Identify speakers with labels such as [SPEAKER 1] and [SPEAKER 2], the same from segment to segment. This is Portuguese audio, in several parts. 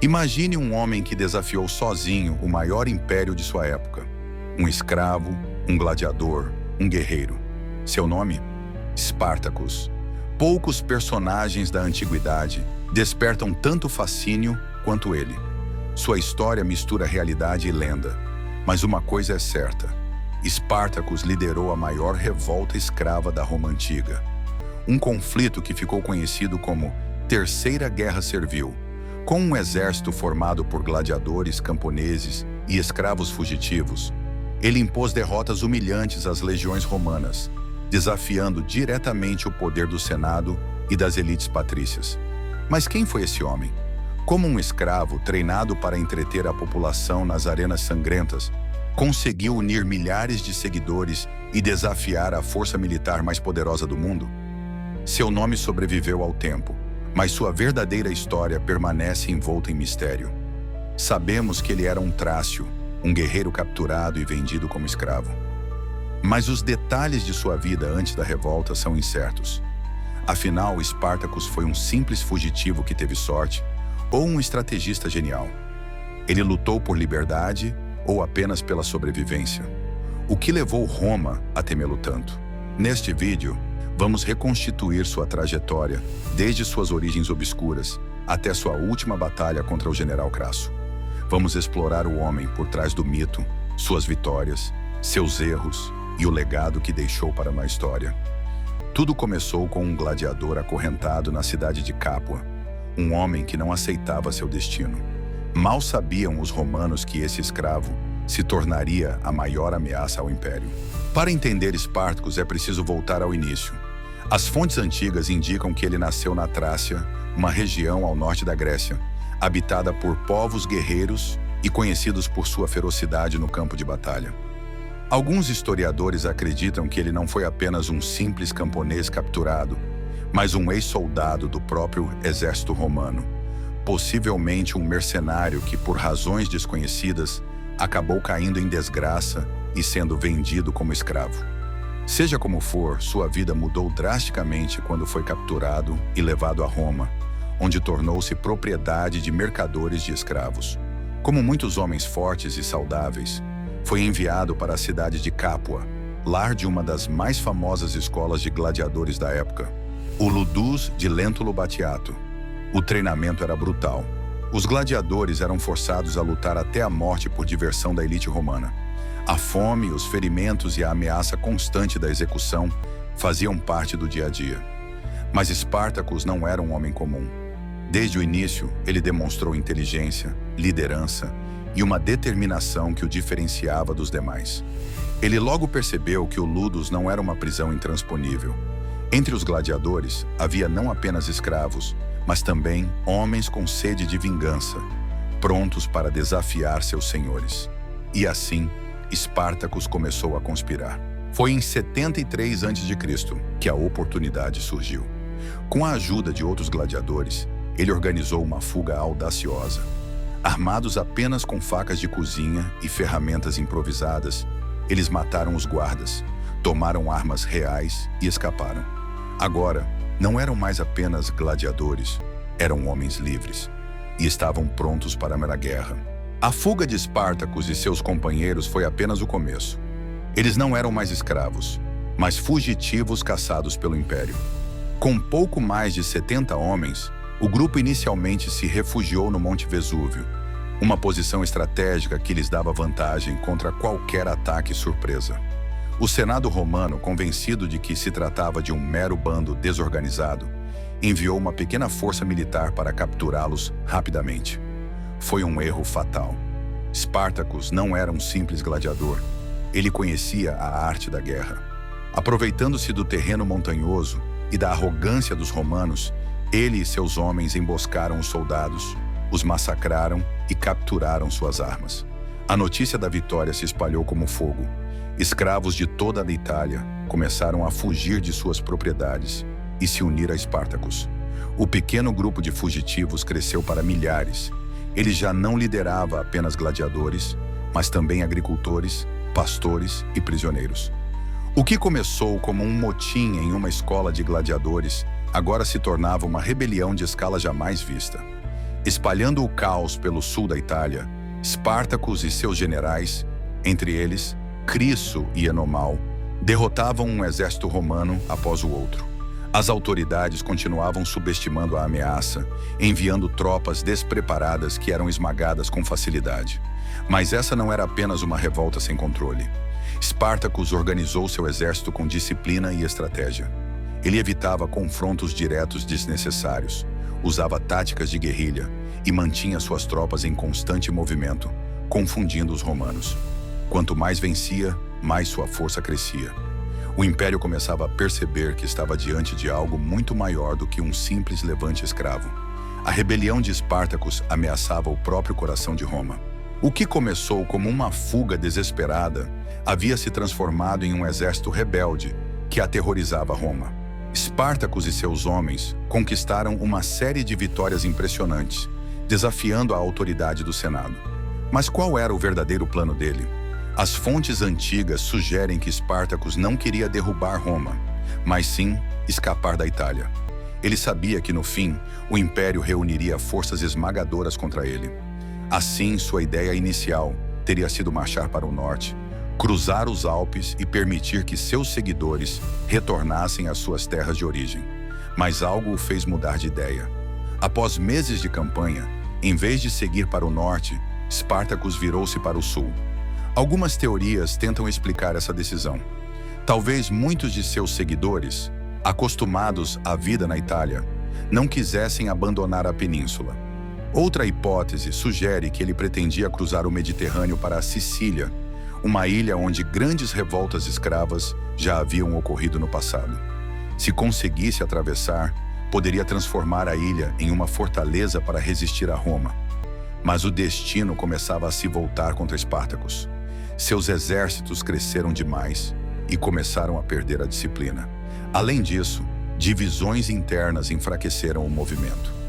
[SPEAKER 1] Imagine um homem que desafiou sozinho o maior império de sua época. Um escravo, um gladiador, um guerreiro. Seu nome? Espartacus. Poucos personagens da antiguidade despertam tanto fascínio quanto ele. Sua história mistura realidade e lenda. Mas uma coisa é certa: Espartacus liderou a maior revolta escrava da Roma Antiga. Um conflito que ficou conhecido como Terceira Guerra Servil, com um exército formado por gladiadores, camponeses e escravos fugitivos. Ele impôs derrotas humilhantes às legiões romanas, desafiando diretamente o poder do Senado e das elites patrícias. Mas quem foi esse homem? Como um escravo treinado para entreter a população nas arenas sangrentas, conseguiu unir milhares de seguidores e desafiar a força militar mais poderosa do mundo? Seu nome sobreviveu ao tempo, mas sua verdadeira história permanece envolta em mistério. Sabemos que ele era um trácio, um guerreiro capturado e vendido como escravo. Mas os detalhes de sua vida antes da revolta são incertos. Afinal, Espartacus foi um simples fugitivo que teve sorte ou um estrategista genial? Ele lutou por liberdade ou apenas pela sobrevivência? O que levou Roma a temê-lo tanto? Neste vídeo, vamos reconstituir sua trajetória, desde suas origens obscuras até sua última batalha contra o general Crasso. Vamos explorar o homem por trás do mito, suas vitórias, seus erros e o legado que deixou para uma história. Tudo começou com um gladiador acorrentado na cidade de Capua, um homem que não aceitava seu destino. Mal sabiam os romanos que esse escravo se tornaria a maior ameaça ao império. Para entender Espartacus é preciso voltar ao início. As fontes antigas indicam que ele nasceu na Trácia, uma região ao norte da Grécia, habitada por povos guerreiros e conhecidos por sua ferocidade no campo de batalha. Alguns historiadores acreditam que ele não foi apenas um simples camponês capturado, mas um ex-soldado do próprio exército romano, possivelmente um mercenário que, por razões desconhecidas, acabou caindo em desgraça e sendo vendido como escravo. Seja como for, sua vida mudou drasticamente quando foi capturado e levado a Roma, onde tornou-se propriedade de mercadores de escravos. Como muitos homens fortes e saudáveis, foi enviado para a cidade de Capua, lar de uma das mais famosas escolas de gladiadores da época, o Ludus de Lentulus Batiato. O treinamento era brutal. Os gladiadores eram forçados a lutar até a morte por diversão da elite romana. A fome, os ferimentos e a ameaça constante da execução faziam parte do dia a dia. Mas Espartacus não era um homem comum. Desde o início, ele demonstrou inteligência, liderança e uma determinação que o diferenciava dos demais. Ele logo percebeu que o Ludus não era uma prisão intransponível. Entre os gladiadores, havia não apenas escravos, mas também homens com sede de vingança, prontos para desafiar seus senhores. E assim, Espartacus começou a conspirar. Foi em 73 a.C. que a oportunidade surgiu. Com a ajuda de outros gladiadores, ele organizou uma fuga audaciosa. Armados apenas com facas de cozinha e ferramentas improvisadas, eles mataram os guardas, tomaram armas reais e escaparam. Agora, não eram mais apenas gladiadores, eram homens livres e estavam prontos para a guerra. A fuga de Espartacus e seus companheiros foi apenas o começo. Eles não eram mais escravos, mas fugitivos caçados pelo Império. Com pouco mais de 70 homens, o grupo inicialmente se refugiou no Monte Vesúvio, uma posição estratégica que lhes dava vantagem contra qualquer ataque surpresa. O Senado romano, convencido de que se tratava de um mero bando desorganizado, enviou uma pequena força militar para capturá-los rapidamente. Foi um erro fatal. Espartacus não era um simples gladiador. Ele conhecia a arte da guerra. Aproveitando-se do terreno montanhoso e da arrogância dos romanos, ele e seus homens emboscaram os soldados, os massacraram e capturaram suas armas. A notícia da vitória se espalhou como fogo. Escravos de toda a Itália começaram a fugir de suas propriedades e se unir a Espartacus. O pequeno grupo de fugitivos cresceu para milhares. Ele já não liderava apenas gladiadores, mas também agricultores, pastores e prisioneiros. O que começou como um motim em uma escola de gladiadores agora se tornava uma rebelião de escala jamais vista. Espalhando o caos pelo sul da Itália, Espartacus e seus generais, entre eles Crisso e Enomal, derrotavam um exército romano após o outro. As autoridades continuavam subestimando a ameaça, enviando tropas despreparadas que eram esmagadas com facilidade. Mas essa não era apenas uma revolta sem controle. Espartacus organizou seu exército com disciplina e estratégia. Ele evitava confrontos diretos desnecessários, usava táticas de guerrilha e mantinha suas tropas em constante movimento, confundindo os romanos. Quanto mais vencia, mais sua força crescia. O império começava a perceber que estava diante de algo muito maior do que um simples levante escravo. A rebelião de Espartacus ameaçava o próprio coração de Roma. O que começou como uma fuga desesperada havia se transformado em um exército rebelde que aterrorizava Roma. Espartacus e seus homens conquistaram uma série de vitórias impressionantes, desafiando a autoridade do Senado. Mas qual era o verdadeiro plano dele? As fontes antigas sugerem que Espartacus não queria derrubar Roma, mas sim escapar da Itália. Ele sabia que, no fim, o império reuniria forças esmagadoras contra ele. Assim, sua ideia inicial teria sido marchar para o norte, cruzar os Alpes e permitir que seus seguidores retornassem às suas terras de origem. Mas algo o fez mudar de ideia. Após meses de campanha, em vez de seguir para o norte, Espartacus virou-se para o sul. Algumas teorias tentam explicar essa decisão. Talvez muitos de seus seguidores, acostumados à vida na Itália, não quisessem abandonar a península. Outra hipótese sugere que ele pretendia cruzar o Mediterrâneo para a Sicília, uma ilha onde grandes revoltas escravas já haviam ocorrido no passado. Se conseguisse atravessar, poderia transformar a ilha em uma fortaleza para resistir a Roma. Mas o destino começava a se voltar contra Espartacus. Seus exércitos cresceram demais e começaram a perder a disciplina. Além disso, divisões internas enfraqueceram o movimento.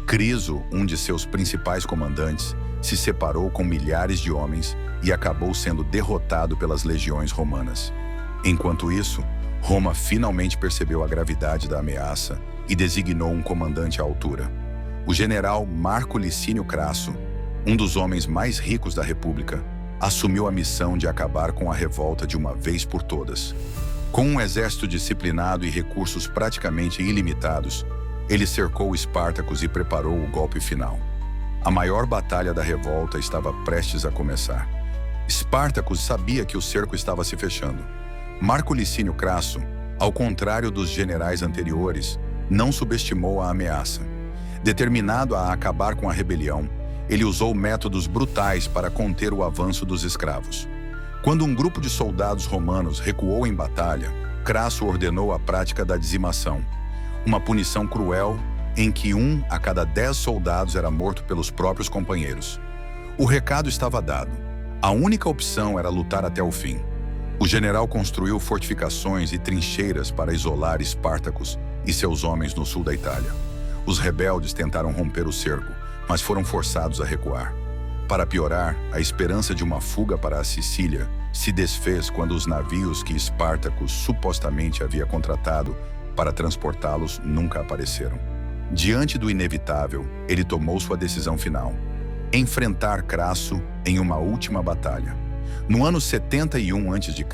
[SPEAKER 1] Criso, um de seus principais comandantes, se separou com milhares de homens e acabou sendo derrotado pelas legiões romanas. Enquanto isso, Roma finalmente percebeu a gravidade da ameaça e designou um comandante à altura. O general Marco Licínio Crasso, um dos homens mais ricos da República, assumiu a missão de acabar com a revolta de uma vez por todas. Com um exército disciplinado e recursos praticamente ilimitados, ele cercou Espartacus e preparou o golpe final. A maior batalha da revolta estava prestes a começar. Espartacus sabia que o cerco estava se fechando. Marco Licínio Crasso, ao contrário dos generais anteriores, não subestimou a ameaça. Determinado a acabar com a rebelião, ele usou métodos brutais para conter o avanço dos escravos. Quando um grupo de soldados romanos recuou em batalha, Crasso ordenou a prática da dizimação, uma punição cruel em que 1 a cada 10 soldados era morto pelos próprios companheiros. O recado estava dado. A única opção era lutar até o fim. O general construiu fortificações e trincheiras para isolar Espartacus e seus homens no sul da Itália. Os rebeldes tentaram romper o cerco, mas foram forçados a recuar. Para piorar, a esperança de uma fuga para a Sicília se desfez quando os navios que Espartacus supostamente havia contratado para transportá-los nunca apareceram. Diante do inevitável, ele tomou sua decisão final: enfrentar Crasso em uma última batalha. No ano 71 a.C.,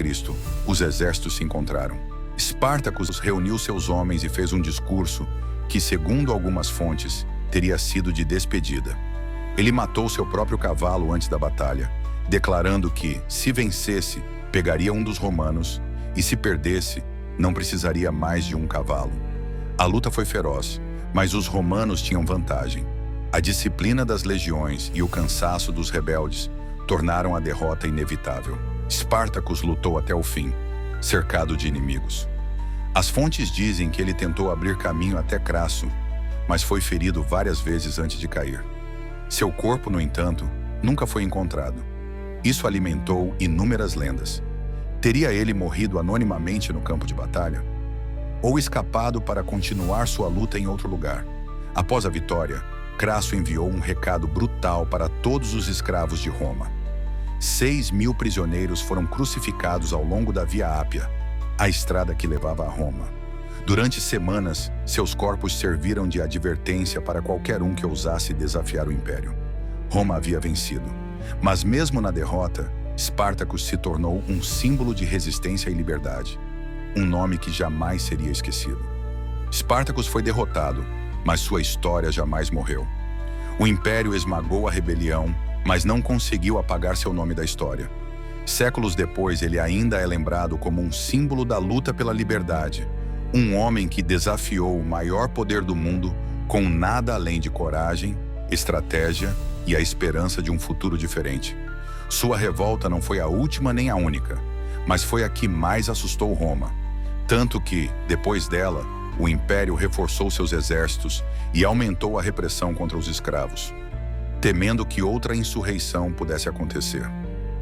[SPEAKER 1] os exércitos se encontraram. Espartacus reuniu seus homens e fez um discurso que, segundo algumas fontes, teria sido de despedida. Ele matou seu próprio cavalo antes da batalha, declarando que, se vencesse, pegaria um dos romanos e, se perdesse, não precisaria mais de um cavalo. A luta foi feroz, mas os romanos tinham vantagem. A disciplina das legiões e o cansaço dos rebeldes tornaram a derrota inevitável. Espartacus lutou até o fim, cercado de inimigos. As fontes dizem que ele tentou abrir caminho até Crasso, mas foi ferido várias vezes antes de cair. Seu corpo, no entanto, nunca foi encontrado. Isso alimentou inúmeras lendas. Teria ele morrido anonimamente no campo de batalha? Ou escapado para continuar sua luta em outro lugar? Após a vitória, Crasso enviou um recado brutal para todos os escravos de Roma. 6.000 prisioneiros foram crucificados ao longo da Via Ápia, a estrada que levava a Roma. Durante semanas, seus corpos serviram de advertência para qualquer um que ousasse desafiar o Império. Roma havia vencido, mas mesmo na derrota, Espartacus se tornou um símbolo de resistência e liberdade, um nome que jamais seria esquecido. Espartacus foi derrotado, mas sua história jamais morreu. O Império esmagou a rebelião, mas não conseguiu apagar seu nome da história. Séculos depois, ele ainda é lembrado como um símbolo da luta pela liberdade, um homem que desafiou o maior poder do mundo com nada além de coragem, estratégia e a esperança de um futuro diferente. Sua revolta não foi a última nem a única, mas foi a que mais assustou Roma. Tanto que, depois dela, o Império reforçou seus exércitos e aumentou a repressão contra os escravos, temendo que outra insurreição pudesse acontecer.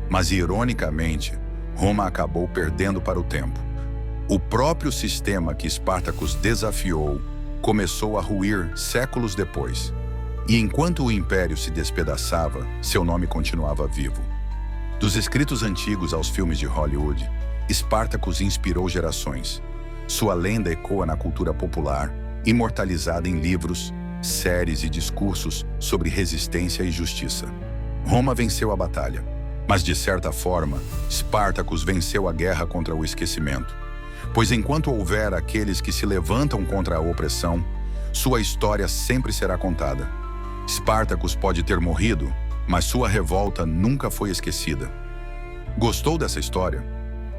[SPEAKER 1] Mas, ironicamente, Roma acabou perdendo para o tempo. O próprio sistema que Espartacus desafiou começou a ruir séculos depois. E enquanto o Império se despedaçava, seu nome continuava vivo. Dos escritos antigos aos filmes de Hollywood, Espartacus inspirou gerações. Sua lenda ecoa na cultura popular, imortalizada em livros, séries e discursos sobre resistência e justiça. Roma venceu a batalha, mas de certa forma, Espartacus venceu a guerra contra o esquecimento. Pois enquanto houver aqueles que se levantam contra a opressão, sua história sempre será contada. Espartacus pode ter morrido, mas sua revolta nunca foi esquecida. Gostou dessa história?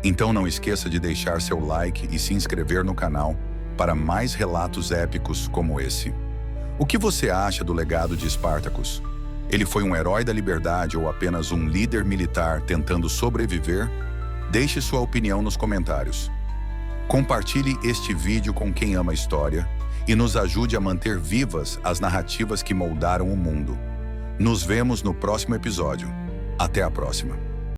[SPEAKER 1] Então não esqueça de deixar seu like e se inscrever no canal para mais relatos épicos como esse. O que você acha do legado de Espartacus? Ele foi um herói da liberdade ou apenas um líder militar tentando sobreviver? Deixe sua opinião nos comentários. Compartilhe este vídeo com quem ama a história e nos ajude a manter vivas as narrativas que moldaram o mundo. Nos vemos no próximo episódio. Até a próxima.